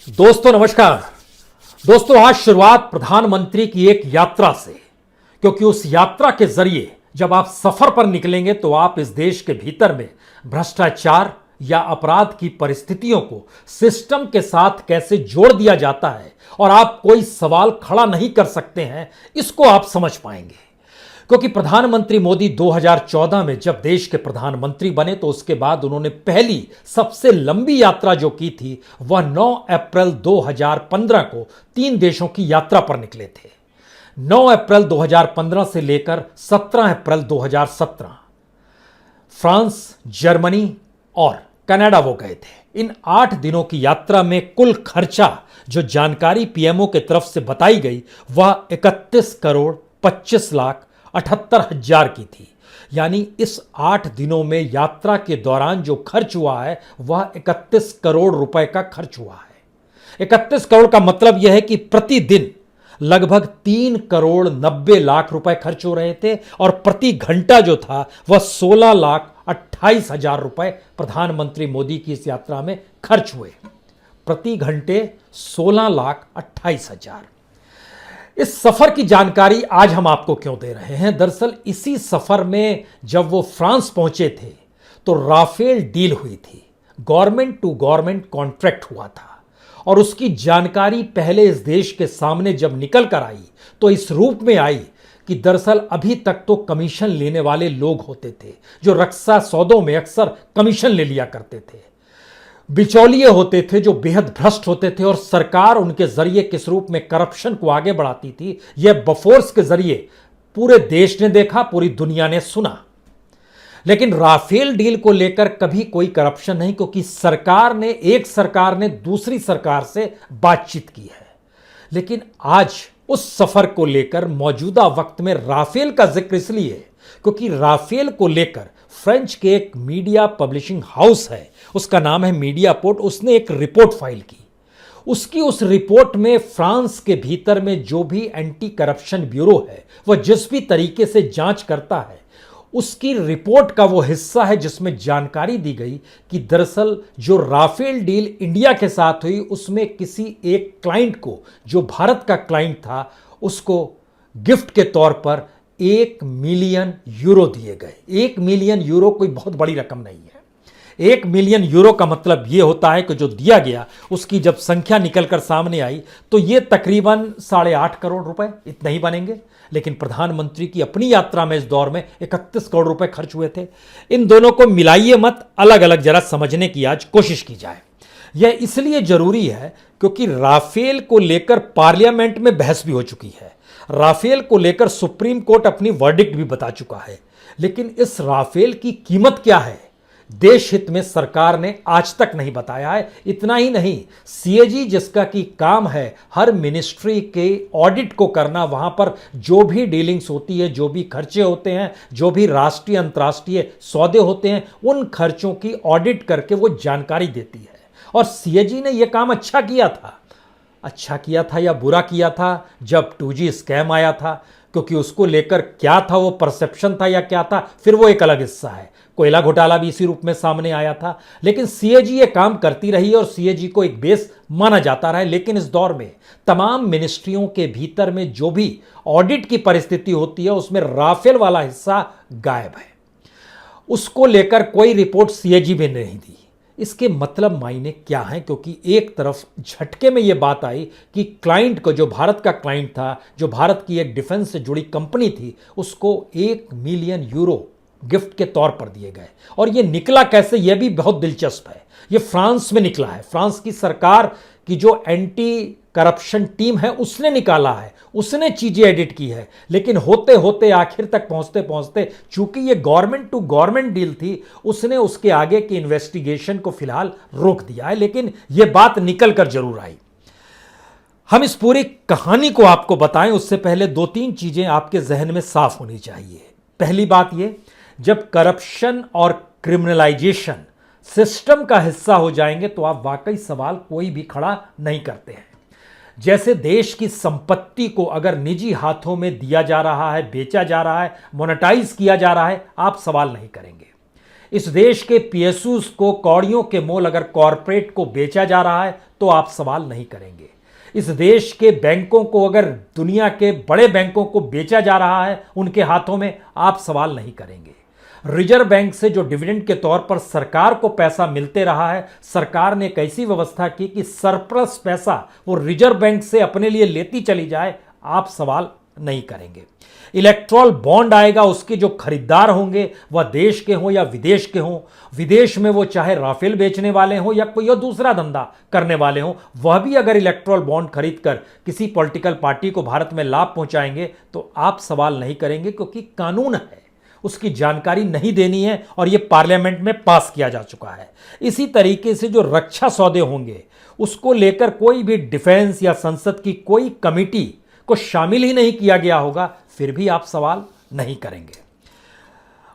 दोस्तों नमस्कार। दोस्तों आज शुरुआत प्रधानमंत्री की एक यात्रा से, क्योंकि उस यात्रा के जरिए जब आप सफर पर निकलेंगे तो आप इस देश के भीतर में भ्रष्टाचार या अपराध की परिस्थितियों को सिस्टम के साथ कैसे जोड़ दिया जाता है और आप कोई सवाल खड़ा नहीं कर सकते हैं, इसको आप समझ पाएंगे। क्योंकि प्रधानमंत्री मोदी 2014 में जब देश के प्रधानमंत्री बने तो उसके बाद उन्होंने पहली सबसे लंबी यात्रा जो की थी वह 9 अप्रैल 2015 को 3 देशों की यात्रा पर निकले थे। 9 अप्रैल 2015 से लेकर 17 अप्रैल 2017 फ्रांस, जर्मनी और कनाडा वो गए थे। इन 8 दिनों की यात्रा में कुल खर्चा जो जानकारी पीएमओ की तरफ से बताई गई वह 31 करोड़ 25 लाख 78,000 की थी। यानी इस 8 दिनों में यात्रा के दौरान जो खर्च हुआ है वह 31 करोड़ रुपए का खर्च हुआ है। 31 करोड़ का मतलब यह है कि प्रतिदिन लगभग 3 करोड़ 90 लाख रुपए खर्च हो रहे थे और प्रति घंटा जो था वह 16 लाख 28 हजार रुपए प्रधानमंत्री मोदी की इस यात्रा में खर्च हुए। प्रति घंटे 16 लाख 28 हजार। इस सफर की जानकारी आज हम आपको क्यों दे रहे हैं? दरअसल इसी सफर में जब वो फ्रांस पहुंचे थे तो राफेल डील हुई थी, गवर्नमेंट टू गवर्नमेंट कॉन्ट्रैक्ट हुआ था और उसकी जानकारी पहले इस देश के सामने जब निकल कर आई तो इस रूप में आई कि दरअसल अभी तक तो कमीशन लेने वाले लोग होते थे जो रक्षा सौदों में अक्सर कमीशन ले लिया करते थे। बिचौलिए होते थे जो बेहद भ्रष्ट होते थे और सरकार उनके जरिए किस रूप में करप्शन को आगे बढ़ाती थी यह बफोर्स के जरिए पूरे देश ने देखा, पूरी दुनिया ने सुना। लेकिन राफेल डील को लेकर कभी कोई करप्शन नहीं, क्योंकि एक सरकार ने दूसरी सरकार से बातचीत की है। लेकिन आज उस सफर को लेकर मौजूदा वक्त में राफेल का जिक्र इसलिए क्योंकि राफेल को लेकर फ्रेंच के एक मीडिया पब्लिशिंग हाउस है, उसका नाम है मीडियापोर्ट, उसने एक रिपोर्ट फाइल की। उस रिपोर्ट में फ्रांस के भीतर में जो भी एंटी करप्शन ब्यूरो है वह जिस भी तरीके से जांच करता है उसकी रिपोर्ट का वो हिस्सा है जिसमें जानकारी दी गई कि दरअसल जो राफेल डील इंडिया के साथ हुई उसमें किसी एक क्लाइंट को, जो भारत का क्लाइंट था, उसको गिफ्ट के तौर पर 1 मिलियन यूरो दिए गए। 1 मिलियन यूरो कोई बहुत बड़ी रकम नहीं है। 1 मिलियन यूरो का मतलब यह होता है कि जो दिया गया उसकी जब संख्या निकलकर सामने आई तो यह तकरीबन 8.5 करोड़ रुपए इतना ही बनेंगे। लेकिन प्रधानमंत्री की अपनी यात्रा में इस दौर में 31 करोड़ रुपए खर्च हुए थे। इन दोनों को मिलाइए मत, अलग अलग जरा समझने की आज कोशिश की जाए। यह इसलिए जरूरी है क्योंकि राफेल को लेकर पार्लियामेंट में बहस भी हो चुकी है। राफेल को लेकर सुप्रीम कोर्ट अपनी वर्डिक्ट भी बता चुका है। लेकिन इस राफेल की कीमत क्या है देश हित में सरकार ने आज तक नहीं बताया है। इतना ही नहीं, सीएजी जिसका कि काम है हर मिनिस्ट्री के ऑडिट को करना, वहां पर जो भी डीलिंग्स होती है, जो भी खर्चे होते हैं, जो भी राष्ट्रीय अंतर्राष्ट्रीय सौदे होते हैं, उन खर्चों की ऑडिट करके वो जानकारी देती है। और सीएजी ने यह काम अच्छा किया था या बुरा किया था जब 2G स्कैम आया था, क्योंकि उसको लेकर क्या था, वो परसेप्शन था या क्या था, फिर वो एक अलग हिस्सा है। कोयला घोटाला भी इसी रूप में सामने आया था। लेकिन सीएजी ये काम करती रही और सीएजी को एक बेस माना जाता रहा। लेकिन इस दौर में तमाम मिनिस्ट्रियों के भीतर में जो भी ऑडिट की परिस्थिति होती है उसमें राफेल वाला हिस्सा गायब है। उसको लेकर कोई रिपोर्ट सीएजी भी नहीं दी। इसके मतलब मायने क्या है? क्योंकि एक तरफ झटके में यह बात आई कि क्लाइंट को, जो भारत का क्लाइंट था, जो भारत की एक डिफेंस से जुड़ी कंपनी थी, उसको 1 मिलियन यूरो गिफ्ट के तौर पर दिए गए। और यह निकला कैसे, यह भी बहुत दिलचस्प है। यह फ्रांस में निकला है। फ्रांस की सरकार की जो एंटी करप्शन टीम है उसने निकाला है, उसने चीजें एडिट की है। लेकिन होते होते आखिर तक पहुंचते पहुंचते चूंकि यह गवर्नमेंट टू गवर्नमेंट डील थी, उसने उसके आगे की इन्वेस्टिगेशन को फिलहाल रोक दिया है। लेकिन यह बात निकल कर जरूर आई। हम इस पूरी कहानी को आपको बताएं उससे पहले 2-3 चीजें आपके जहन में साफ होनी चाहिए। पहली बात यह, जब करप्शन और क्रिमिनलाइजेशन सिस्टम का हिस्सा हो जाएंगे तो आप वाकई सवाल कोई भी खड़ा नहीं करते हैं। जैसे देश की संपत्ति को अगर निजी हाथों में दिया जा रहा है, बेचा जा रहा है, मोनेटाइज किया जा रहा है, आप सवाल नहीं करेंगे। इस देश के पीएसयूज को कौड़ियों के मोल अगर कॉरपोरेट को बेचा जा रहा है तो आप सवाल नहीं करेंगे। इस देश के बैंकों को अगर दुनिया के बड़े बैंकों को बेचा जा रहा है उनके हाथों में, आप सवाल नहीं करेंगे। रिजर्व बैंक से जो डिविडेंड के तौर पर सरकार को पैसा मिलते रहा है, सरकार ने एक ऐसी व्यवस्था की कि सरप्लस पैसा वो रिजर्व बैंक से अपने लिए लेती चली जाए, आप सवाल नहीं करेंगे। इलेक्ट्रॉल बॉन्ड आएगा, उसके जो खरीदार होंगे वह देश के हों या विदेश के हों, विदेश में वो चाहे राफेल बेचने वाले हों या कोई और दूसरा धंधा करने वाले हों, वह भी अगर इलेक्ट्रॉल बॉन्ड खरीद कर किसी पॉलिटिकल पार्टी को भारत में लाभ पहुंचाएंगे तो आप सवाल नहीं करेंगे, क्योंकि कानून है, उसकी जानकारी नहीं देनी है और यह पार्लियामेंट में पास किया जा चुका है। इसी तरीके से जो रक्षा सौदे होंगे उसको लेकर कोई भी डिफेंस या संसद की कोई कमेटी को शामिल ही नहीं किया गया होगा, फिर भी आप सवाल नहीं करेंगे।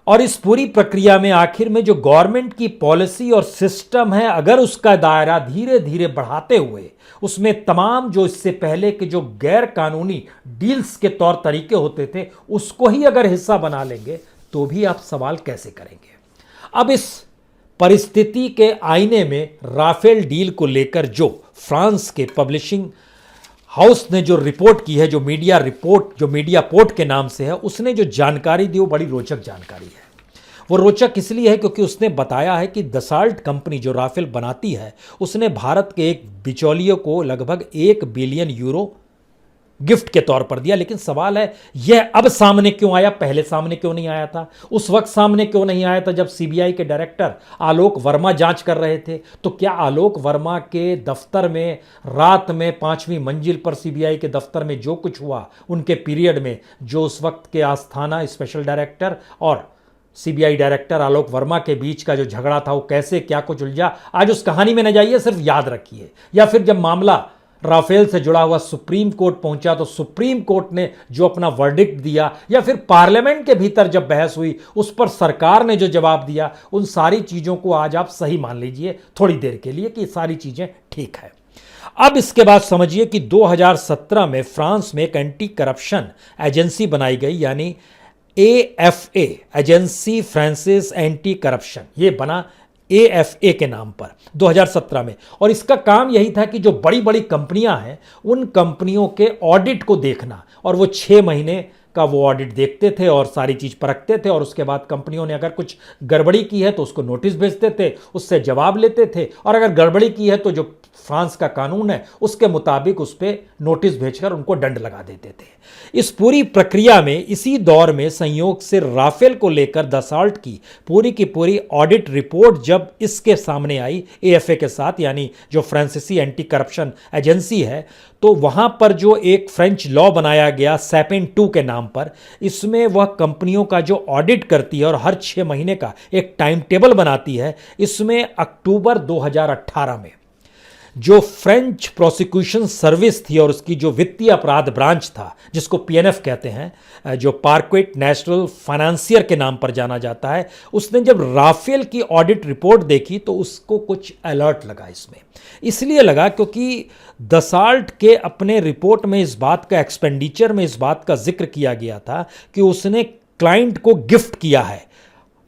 और इस पूरी प्रक्रिया में आखिर में जो गवर्नमेंट की पॉलिसी और सिस्टम है, अगर उसका दायरा धीरे धीरे बढ़ाते हुए उसमें तमाम जो इससे पहले के जो गैर कानूनी डील्स के तौर तरीके होते थे उसको ही अगर हिस्सा बना लेंगे तो भी आप सवाल कैसे करेंगे। अब इस परिस्थिति के आईने में राफेल डील को लेकर जो फ्रांस के पब्लिशिंग हाउस ने जो रिपोर्ट की है, जो मीडिया रिपोर्ट, जो मीडिया पोर्ट के नाम से है, उसने जो जानकारी दी वो बड़ी रोचक जानकारी है। वो रोचक इसलिए है क्योंकि उसने बताया है कि दसाल्ट कंपनी जो राफेल बनाती है उसने भारत के एक बिचौलिए को लगभग 1 बिलियन यूरो गिफ्ट के तौर पर दिया। लेकिन सवाल है यह अब सामने क्यों आया, पहले सामने क्यों नहीं आया था, उस वक्त सामने क्यों नहीं आया था जब सीबीआई के डायरेक्टर आलोक वर्मा जांच कर रहे थे। तो क्या आलोक वर्मा के दफ्तर में रात में 5वीं मंजिल पर सीबीआई के दफ्तर में जो कुछ हुआ उनके पीरियड में, जो उस वक्त के आस्थाना स्पेशल डायरेक्टर और सीबीआई डायरेक्टर आलोक वर्मा के बीच का जो झगड़ा था वो कैसे क्या कुछ उलझा, आज उस कहानी में न जाइए, सिर्फ याद रखिए। या फिर जब मामला राफेल से जुड़ा हुआ सुप्रीम कोर्ट पहुंचा तो सुप्रीम कोर्ट ने जो अपना वर्डिक्ट दिया, या फिर पार्लियामेंट के भीतर जब बहस हुई उस पर सरकार ने जो जवाब दिया, उन सारी चीजों को आज आप सही मान लीजिए थोड़ी देर के लिए कि सारी चीजें ठीक है। अब इसके बाद समझिए कि 2017 में फ्रांस में एक एंटी करप्शन एजेंसी बनाई गई, यानी AFA, agency Francis anti corruption, ये बना AFA के नाम पर 2017 में। और इसका काम यही था कि जो बड़ी बड़ी कंपनियां हैं उन कंपनियों के ऑडिट को देखना, और वो 6 महीने का वो ऑडिट देखते थे और सारी चीज परखते थे, और उसके बाद कंपनियों ने अगर कुछ गड़बड़ी की है तो उसको नोटिस भेजते थे, उससे जवाब लेते थे, और अगर गड़बड़ी की है तो जो फ्रांस का कानून है उसके मुताबिक उस पर नोटिस भेजकर उनको दंड लगा देते थे। इस पूरी प्रक्रिया में इसी दौर में संयोग से राफेल को लेकर दसाल्ट की पूरी ऑडिट रिपोर्ट जब इसके सामने आई AFA के साथ, यानी जो फ्रांसीसी एंटी करप्शन एजेंसी है, तो वहां पर जो एक फ्रेंच लॉ बनाया गया सैपेन 2 के नाम पर, इसमें वह कंपनियों का जो ऑडिट करती है और हर 6 महीने का एक टाइम टेबल बनाती है। इसमें अक्टूबर 2018 में जो फ्रेंच प्रोसिक्यूशन सर्विस थी और उसकी जो वित्तीय अपराध ब्रांच था जिसको PNF कहते हैं, जो पार्क्वेट नेशनल फाइनेंसियर के नाम पर जाना जाता है, उसने जब राफेल की ऑडिट रिपोर्ट देखी तो उसको कुछ अलर्ट लगा। इसमें इसलिए लगा क्योंकि दसाल्ट के अपने रिपोर्ट में इस बात का, एक्सपेंडिचर में इस बात का जिक्र किया गया था कि उसने क्लाइंट को गिफ्ट किया है,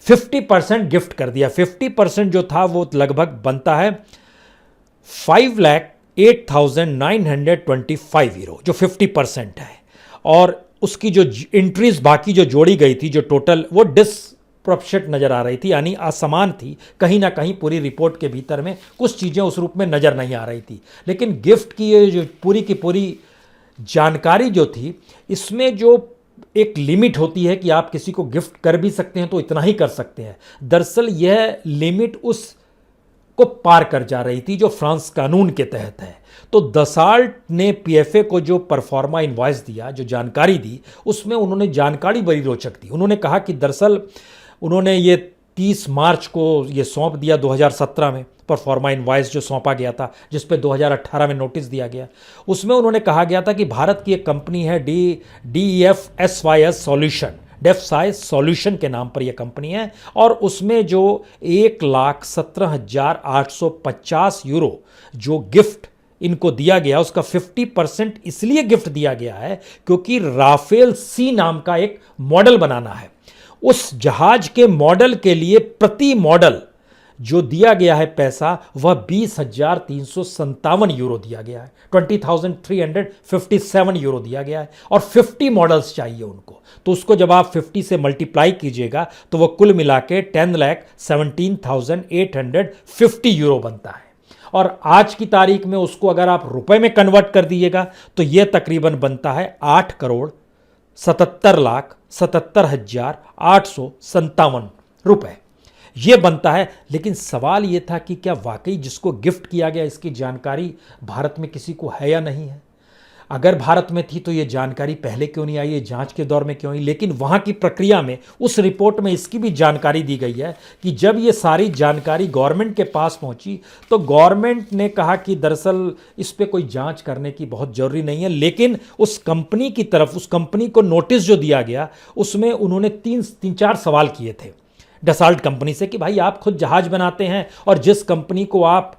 50% गिफ्ट कर दिया। 50% जो था वो लगभग बनता है 5,08,925 यूरो, जो 50% है। और उसकी जो एंट्रीज बाकी जो जोड़ी गई थी, जो टोटल, वो डिसप्रोपोर्शनेट नजर आ रही थी, यानी असमान थी। कहीं ना कहीं पूरी रिपोर्ट के भीतर में कुछ चीजें उस रूप में नजर नहीं आ रही थी। लेकिन गिफ्ट की ये जो पूरी की पूरी जानकारी जो थी, इसमें जो एक लिमिट होती है कि आप किसी को गिफ्ट कर भी सकते हैं तो इतना ही कर सकते हैं। दरअसल यह लिमिट उस को पार कर जा रही थी जो फ्रांस कानून के तहत है। तो दसाल्ट ने PFA को जो परफॉर्मा इनवॉइस दिया, जो जानकारी दी, उसमें उन्होंने जानकारी बड़ी रोचक दी। उन्होंने कहा कि दरअसल उन्होंने ये 30 मार्च को ये सौंप दिया 2017 में, परफॉर्मा इनवॉइस जो सौंपा गया था, जिस पे 2018 में नोटिस दिया गया। उसमें उन्होंने कहा गया था कि भारत की एक कंपनी है DEFSYS सॉल्यूशन के नाम पर यह कंपनी है, और उसमें जो 1,17,850 यूरो जो गिफ्ट इनको दिया गया, उसका 50% इसलिए गिफ्ट दिया गया है क्योंकि राफेल C नाम का एक मॉडल बनाना है। उस जहाज के मॉडल के लिए प्रति मॉडल जो दिया गया है पैसा वह 20,357 यूरो दिया गया है, 20,357 यूरो दिया गया है, और 50 मॉडल्स चाहिए उनको। तो उसको जब आप 50 से मल्टीप्लाई कीजिएगा तो वह कुल मिला के 10,17,850 यूरो बनता है। और आज की तारीख में उसको अगर आप रुपए में कन्वर्ट कर दीजिएगा तो यह तकरीबन बनता है 8,77,77,857 रुपए ये बनता है। लेकिन सवाल यह था कि क्या वाकई जिसको गिफ्ट किया गया इसकी जानकारी भारत में किसी को है या नहीं है? अगर भारत में थी तो यह जानकारी पहले क्यों नहीं आई, ये जांच के दौर में क्यों आई? लेकिन वहां की प्रक्रिया में उस रिपोर्ट में इसकी भी जानकारी दी गई है कि जब ये सारी जानकारी गवर्नमेंट के पास पहुंची तो गवर्नमेंट ने कहा कि दरअसल इस पे कोई जांच करने की बहुत जरूरी नहीं है। लेकिन उस कंपनी की तरफ, उस कंपनी को नोटिस जो दिया गया उसमें उन्होंने तीन चार सवाल किए थे डसाल्ट कंपनी से कि भाई आप खुद जहाज बनाते हैं और जिस कंपनी को आप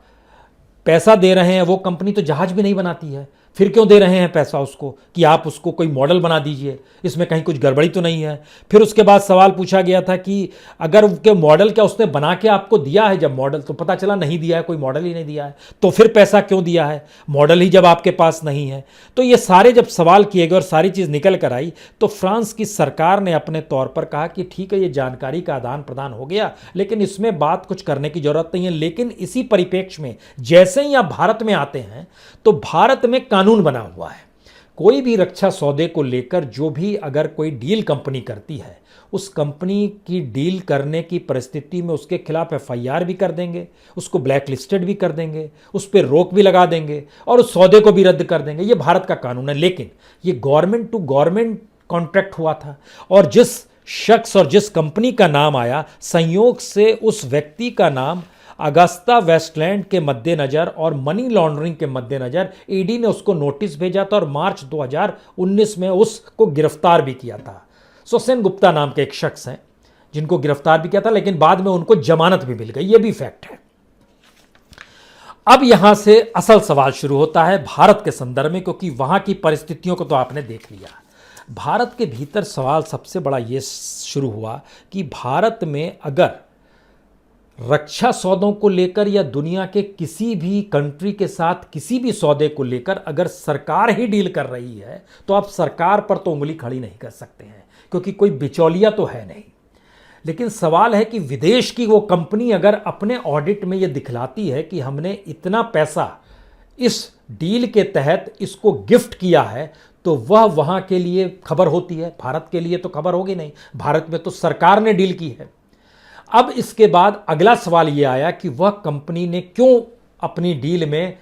पैसा दे रहे हैं वो कंपनी तो जहाज भी नहीं बनाती है, फिर क्यों दे रहे हैं पैसा उसको कि आप उसको कोई मॉडल बना दीजिए, इसमें कहीं कुछ गड़बड़ी तो नहीं है। फिर उसके बाद सवाल पूछा गया था कि अगर के मॉडल क्या उसने बना के आपको दिया है, जब मॉडल तो पता चला नहीं दिया है, कोई मॉडल ही नहीं दिया है, तो फिर पैसा क्यों दिया है, मॉडल ही जब आपके पास नहीं है। तो ये सारे जब सवाल किए गए और सारी चीज़ निकल कर आई तो फ्रांस की सरकार ने अपने तौर पर कहा कि ठीक है ये जानकारी का आदान प्रदान हो गया लेकिन इसमें बात कुछ करने की जरूरत नहीं है। लेकिन इसी परिप्रेक्ष्य में जैसे ही आप भारत में आते हैं तो भारत में कानून बना हुआ है, कोई भी रक्षा सौदे को लेकर जो भी अगर कोई डील कंपनी करती है उस कंपनी की डील करने की परिस्थिति में उसके खिलाफ एफआईआर भी कर देंगे, उसको ब्लैक लिस्टेड भी कर देंगे, उस पर रोक भी लगा देंगे और उस सौदे को भी रद्द कर देंगे। ये भारत का कानून है। लेकिन ये गवर्नमेंट टू गवर्नमेंट कॉन्ट्रैक्ट हुआ था और जिस शख्स और जिस कंपनी का नाम आया संयोग से उस व्यक्ति का नाम अगस्ता वेस्टलैंड के मद्देनजर और मनी लॉन्ड्रिंग के मद्देनजर ईडी ने उसको नोटिस भेजा था और मार्च 2019 में उसको गिरफ्तार भी किया था। सेन गुप्ता नाम के एक शख्स हैं जिनको गिरफ्तार भी किया था लेकिन बाद में उनको जमानत भी मिल गई, ये भी फैक्ट है। अब यहां से असल सवाल शुरू होता है भारत के संदर्भ में, क्योंकि वहां की परिस्थितियों को तो आपने देख लिया। भारत के भीतर सवाल सबसे बड़ा यह शुरू हुआ कि भारत में अगर रक्षा सौदों को लेकर या दुनिया के किसी भी कंट्री के साथ किसी भी सौदे को लेकर अगर सरकार ही डील कर रही है तो आप सरकार पर तो उंगली खड़ी नहीं कर सकते हैं क्योंकि कोई बिचौलिया तो है नहीं। लेकिन सवाल है कि विदेश की वो कंपनी अगर अपने ऑडिट में ये दिखलाती है कि हमने इतना पैसा इस डील के तहत इसको गिफ्ट किया है तो वह वहां के लिए खबर होती है, भारत के लिए तो खबर होगी नहीं, भारत में तो सरकार ने डील की है। अब इसके बाद अगला सवाल यह आया कि वह कंपनी ने क्यों अपनी डील में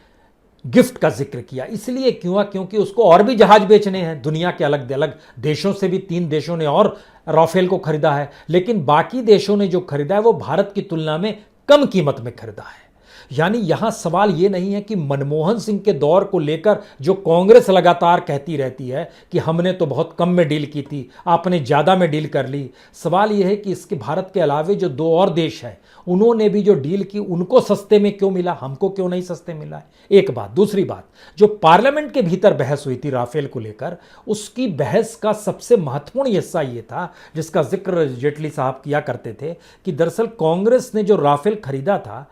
गिफ्ट का जिक्र किया। इसलिए क्यों, क्योंकि उसको और भी जहाज बेचने हैं, दुनिया के अलग अलग देशों से भी 3 देशों ने और राफेल को खरीदा है, लेकिन बाकी देशों ने जो खरीदा है वो भारत की तुलना में कम कीमत में खरीदा है। यानी यहां सवाल यह नहीं है कि मनमोहन सिंह के दौर को लेकर जो कांग्रेस लगातार कहती रहती है कि हमने तो बहुत कम में डील की थी, आपने ज्यादा में डील कर ली। सवाल यह है कि इसके भारत के अलावे जो 2 और देश हैं उन्होंने भी जो डील की उनको सस्ते में क्यों मिला, हमको क्यों नहीं सस्ते मिला है, एक बात। दूसरी बात, जो पार्लियामेंट के भीतर बहस हुई थी राफेल को लेकर, उसकी बहस का सबसे महत्वपूर्ण हिस्सा यह था जिसका जिक्र जेटली साहब किया करते थे कि दरअसल कांग्रेस ने जो राफेल खरीदा था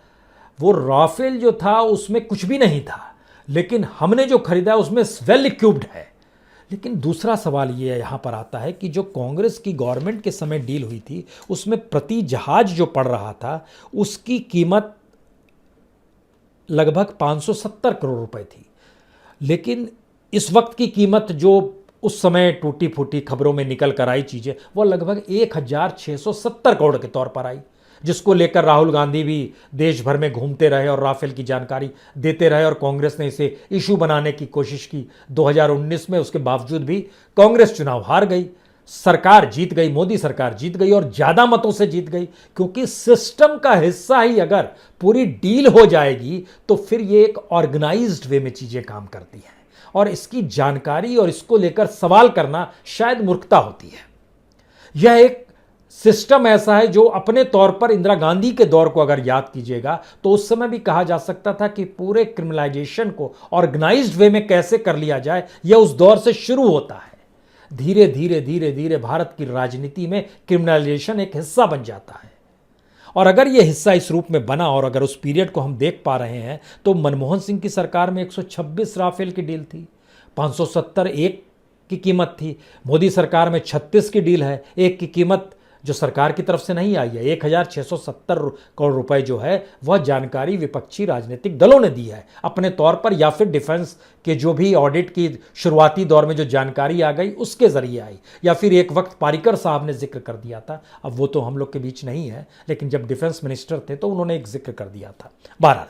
वो राफेल जो था उसमें कुछ भी नहीं था, लेकिन हमने जो खरीदा उसमें वेल इक्विप्ड है। लेकिन दूसरा सवाल ये यहां पर आता है कि जो कांग्रेस की गवर्नमेंट के समय डील हुई थी उसमें प्रति जहाज जो पड़ रहा था उसकी कीमत लगभग 570 करोड़ रुपए थी, लेकिन इस वक्त की कीमत जो उस समय टूटी फूटी खबरों में निकल कर आई चीजें वो लगभग 1670 करोड़ के तौर पर आई, जिसको लेकर राहुल गांधी भी देश भर में घूमते रहे और राफेल की जानकारी देते रहे और कांग्रेस ने इसे इशू बनाने की कोशिश की 2019 में। उसके बावजूद भी कांग्रेस चुनाव हार गई, सरकार जीत गई, मोदी सरकार जीत गई और ज्यादा मतों से जीत गई, क्योंकि सिस्टम का हिस्सा ही अगर पूरी डील हो जाएगी तो फिर ये एक ऑर्गेनाइज्ड वे में चीजें काम करती हैं और इसकी जानकारी और इसको लेकर सवाल करना शायद मूर्खता होती है। यह एक सिस्टम ऐसा है जो अपने तौर पर इंदिरा गांधी के दौर को अगर याद कीजिएगा तो उस समय भी कहा जा सकता था कि पूरे क्रिमिनलाइजेशन को ऑर्गेनाइज्ड वे में कैसे कर लिया जाए, यह उस दौर से शुरू होता है धीरे धीरे धीरे धीरे भारत की राजनीति में क्रिमिनलाइजेशन एक हिस्सा बन जाता है। और अगर यह हिस्सा इस रूप में बना और अगर उस पीरियड को हम देख पा रहे हैं तो मनमोहन सिंह की सरकार में 126 राफेल की डील थी, 570 एक की कीमत थी। मोदी सरकार में 36 की डील है, एक की कीमत जो सरकार की तरफ से नहीं आई है। 1670 करोड़ रुपए जो है वह जानकारी विपक्षी राजनीतिक दलों ने दी है अपने तौर पर, या फिर डिफेंस के जो भी ऑडिट की शुरुआती दौर में जो जानकारी आ गई उसके जरिए आई, या फिर एक वक्त पारिकर साहब ने जिक्र कर दिया था। अब वो तो हम लोग के बीच नहीं है, लेकिन जब डिफेंस मिनिस्टर थे तो उन्होंने एक जिक्र कर दिया था। बहरहाल,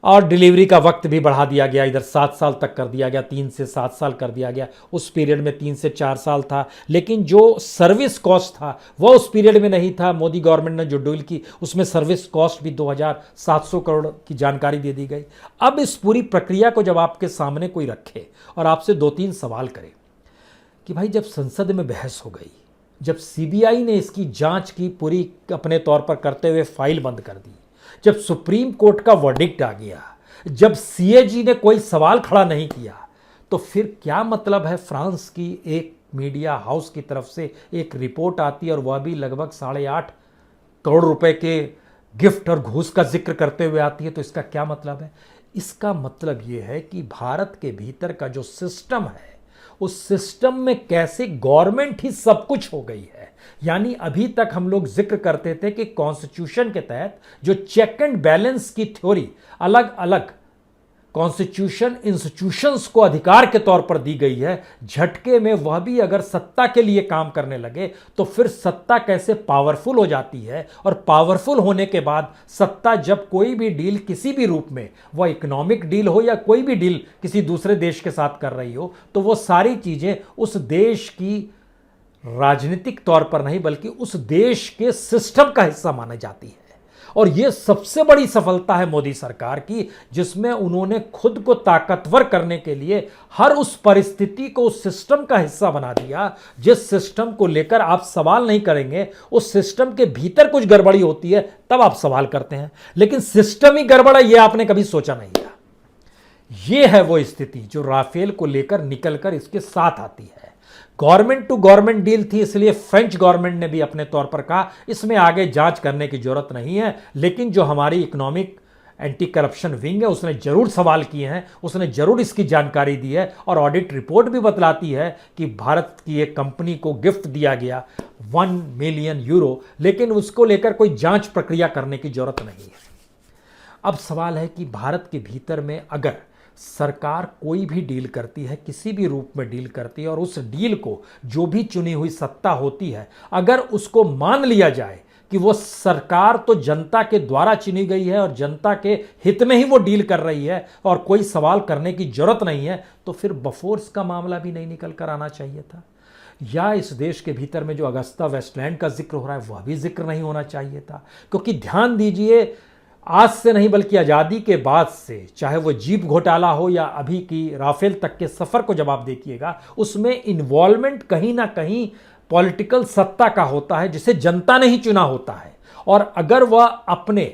और डिलीवरी का वक्त भी बढ़ा दिया गया, इधर 7 साल तक कर दिया गया, 3 से 7 साल कर दिया गया। उस पीरियड में 3 से 4 साल था, लेकिन जो सर्विस कॉस्ट था वह उस पीरियड में नहीं था। मोदी गवर्नमेंट ने जो डील की उसमें सर्विस कॉस्ट भी 2700 करोड़ की जानकारी दे दी गई। अब इस पूरी प्रक्रिया को जब आपके सामने कोई रखे और आपसे 2-3 सवाल करे कि भाई जब संसद में बहस हो गई, जब सीबीआई ने इसकी जांच की पूरी अपने तौर पर करते हुए फाइल बंद कर दी, जब सुप्रीम कोर्ट का वर्डिक्ट आ गया, जब सीएजी ने कोई सवाल खड़ा नहीं किया, तो फिर क्या मतलब है फ्रांस की एक मीडिया हाउस की तरफ से एक रिपोर्ट आती है और वह भी लगभग 8.5 करोड़ रुपए के गिफ्ट और घूस का जिक्र करते हुए आती है। तो इसका क्या मतलब है? इसका मतलब यह है कि भारत के भीतर का जो सिस्टम है उस सिस्टम में कैसे गवर्नमेंट ही सब कुछ हो गई है। यानी अभी तक हम लोग जिक्र करते थे कि कॉन्स्टिट्यूशन के तहत जो चेक एंड बैलेंस की थ्योरी अलग अलग कॉन्स्टिट्यूशन इंस्टीट्यूशंस को अधिकार के तौर पर दी गई है, झटके में वह भी अगर सत्ता के लिए काम करने लगे तो फिर सत्ता कैसे पावरफुल हो जाती है, और पावरफुल होने के बाद सत्ता जब कोई भी डील किसी भी रूप में, वह इकोनॉमिक डील हो या कोई भी डील किसी दूसरे देश के साथ कर रही हो, तो वो सारी चीजें उस देश की राजनीतिक तौर पर नहीं बल्कि उस देश के सिस्टम का हिस्सा मानी जाती है। और यह सबसे बड़ी सफलता है मोदी सरकार की, जिसमें उन्होंने खुद को ताकतवर करने के लिए हर उस परिस्थिति को उस सिस्टम का हिस्सा बना दिया जिस सिस्टम को लेकर आप सवाल नहीं करेंगे। उस सिस्टम के भीतर कुछ गड़बड़ी होती है तब आप सवाल करते हैं, लेकिन सिस्टम ही गड़बड़ है यह आपने कभी सोचा नहीं था। यह है वो स्थिति जो राफेल को लेकर निकलकर इसके साथ आती है। गवर्नमेंट टू गवर्नमेंट डील थी, इसलिए फ्रेंच गवर्नमेंट ने भी अपने तौर पर कहा इसमें आगे जांच करने की जरूरत नहीं है, लेकिन जो हमारी इकोनॉमिक एंटी करप्शन विंग है उसने जरूर सवाल किए हैं, उसने जरूर इसकी जानकारी दी है। और ऑडिट रिपोर्ट भी बतलाती है कि भारत की एक कंपनी को गिफ्ट दिया गया 1 मिलियन यूरो, लेकिन उसको लेकर कोई जांच प्रक्रिया करने की जरूरत नहीं है। अब सवाल है कि भारत के भीतर में अगर सरकार कोई भी डील करती है, किसी भी रूप में डील करती है, और उस डील को जो भी चुनी हुई सत्ता होती है अगर उसको मान लिया जाए कि वो सरकार तो जनता के द्वारा चुनी गई है और जनता के हित में ही वो डील कर रही है और कोई सवाल करने की जरूरत नहीं है, तो फिर बफोर्स का मामला भी नहीं निकल कर आना चाहिए था। या इस देश के भीतर में जो अगस्ता वेस्टलैंड का जिक्र हो रहा है वह भी जिक्र नहीं होना चाहिए था। क्योंकि ध्यान दीजिए, आज से नहीं बल्कि आज़ादी के बाद से, चाहे वो जीप घोटाला हो या अभी की राफेल तक के सफ़र को जब आप देखिएगा, उसमें इन्वॉल्वमेंट कहीं ना कहीं पॉलिटिकल सत्ता का होता है जिसे जनता ने ही चुना होता है। और अगर वह अपने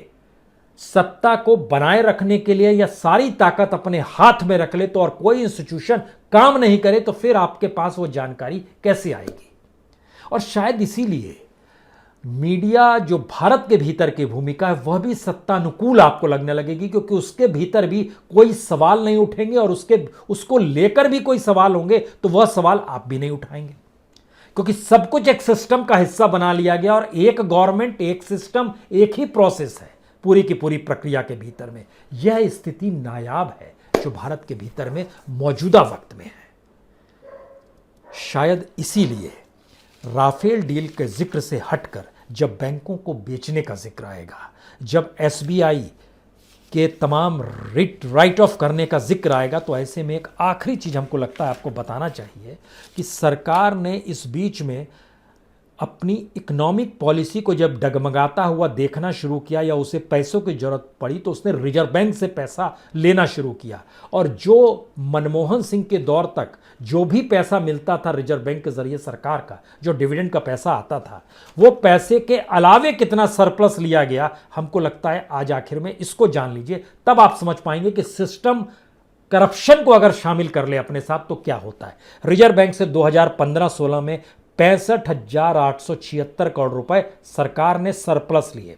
सत्ता को बनाए रखने के लिए या सारी ताकत अपने हाथ में रख ले तो और कोई इंस्टीट्यूशन काम नहीं करे तो फिर आपके पास वो जानकारी कैसे आएगी। और शायद इसीलिए मीडिया जो भारत के भीतर की भूमिका है वह भी सत्तानुकूल आपको लगने लगेगी, क्योंकि उसके भीतर भी कोई सवाल नहीं उठेंगे और उसको लेकर भी कोई सवाल होंगे तो वह सवाल आप भी नहीं उठाएंगे, क्योंकि सब कुछ एक सिस्टम का हिस्सा बना लिया गया और एक गवर्नमेंट, एक सिस्टम, एक ही प्रोसेस है पूरी की पूरी प्रक्रिया के भीतर में। यह स्थिति नायाब है जो भारत के भीतर में मौजूदा वक्त में है। शायद इसीलिए राफेल डील के जिक्र से हटकर जब बैंकों को बेचने का जिक्र आएगा, जब एसबीआई के तमाम राइट ऑफ करने का जिक्र आएगा, तो ऐसे में एक आखिरी चीज़ हमको लगता है आपको बताना चाहिए कि सरकार ने इस बीच में अपनी इकोनॉमिक पॉलिसी को जब डगमगाता हुआ देखना शुरू किया या उसे पैसों की जरूरत पड़ी तो उसने रिजर्व बैंक से पैसा लेना शुरू किया। और जो मनमोहन सिंह के दौर तक जो भी पैसा मिलता था रिजर्व बैंक के जरिए सरकार का, जो डिविडेंड का पैसा आता था, वो पैसे के अलावे कितना सरप्लस लिया गया, हमको लगता है आज आखिर में इसको जान लीजिए, तब आप समझ पाएंगे कि सिस्टम करप्शन को अगर शामिल कर ले अपने साथ तो क्या होता है। रिजर्व बैंक से 2015-16 में 65,876 करोड़ रुपए सरकार ने सरप्लस लिए,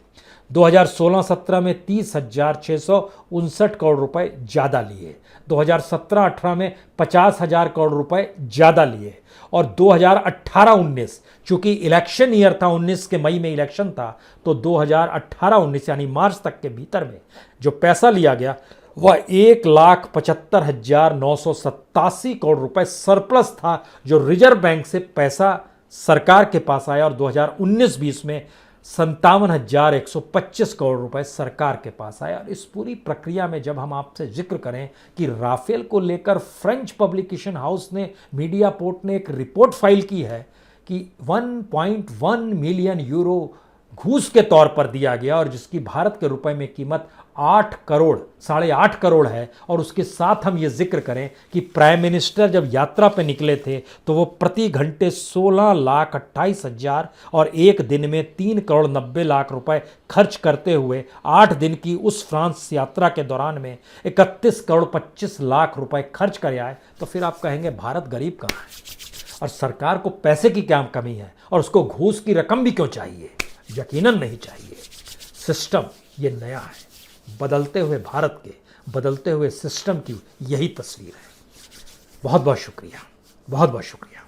2016-17 में 30,659 करोड़ रुपए ज़्यादा लिए, 2017-18 में 50,000 करोड़ रुपए ज़्यादा लिए, और 2018-19 चूंकि इलेक्शन ईयर था, 19 के मई में इलेक्शन था, तो 2018-19 यानी मार्च तक के भीतर में जो पैसा लिया गया वह 1,75,987 करोड़ रुपए सरप्लस था, जो रिजर्व बैंक से पैसा सरकार के पास आया, और 2019-20 में 57,125 करोड़ रुपए सरकार के पास आया। और इस पूरी प्रक्रिया में जब हम आपसे जिक्र करें कि राफेल को लेकर फ्रेंच पब्लिकेशन हाउस ने, मीडिया पोर्ट ने एक रिपोर्ट फाइल की है कि 1.1 मिलियन यूरो घूस के तौर पर दिया गया, और जिसकी भारत के रुपए में कीमत 8 करोड़ 8.5 करोड़ है। और उसके साथ हम ये जिक्र करें कि प्राइम मिनिस्टर जब यात्रा पे निकले थे तो वो प्रति घंटे 16,28,000 और एक दिन में 3 करोड़ 90 लाख रुपए खर्च करते हुए 8 दिन की उस फ्रांस यात्रा के दौरान में 31 करोड़ 25 लाख रुपए खर्च कर आए। तो फिर आप कहेंगे भारत गरीब कहाँ है और सरकार को पैसे की क्या कमी है और उसको घूस की रकम भी क्यों चाहिए? यकीनन नहीं चाहिए। सिस्टम ये नया है, बदलते हुए भारत के बदलते हुए सिस्टम की यही तस्वीर है। बहुत बहुत शुक्रिया, बहुत बहुत शुक्रिया।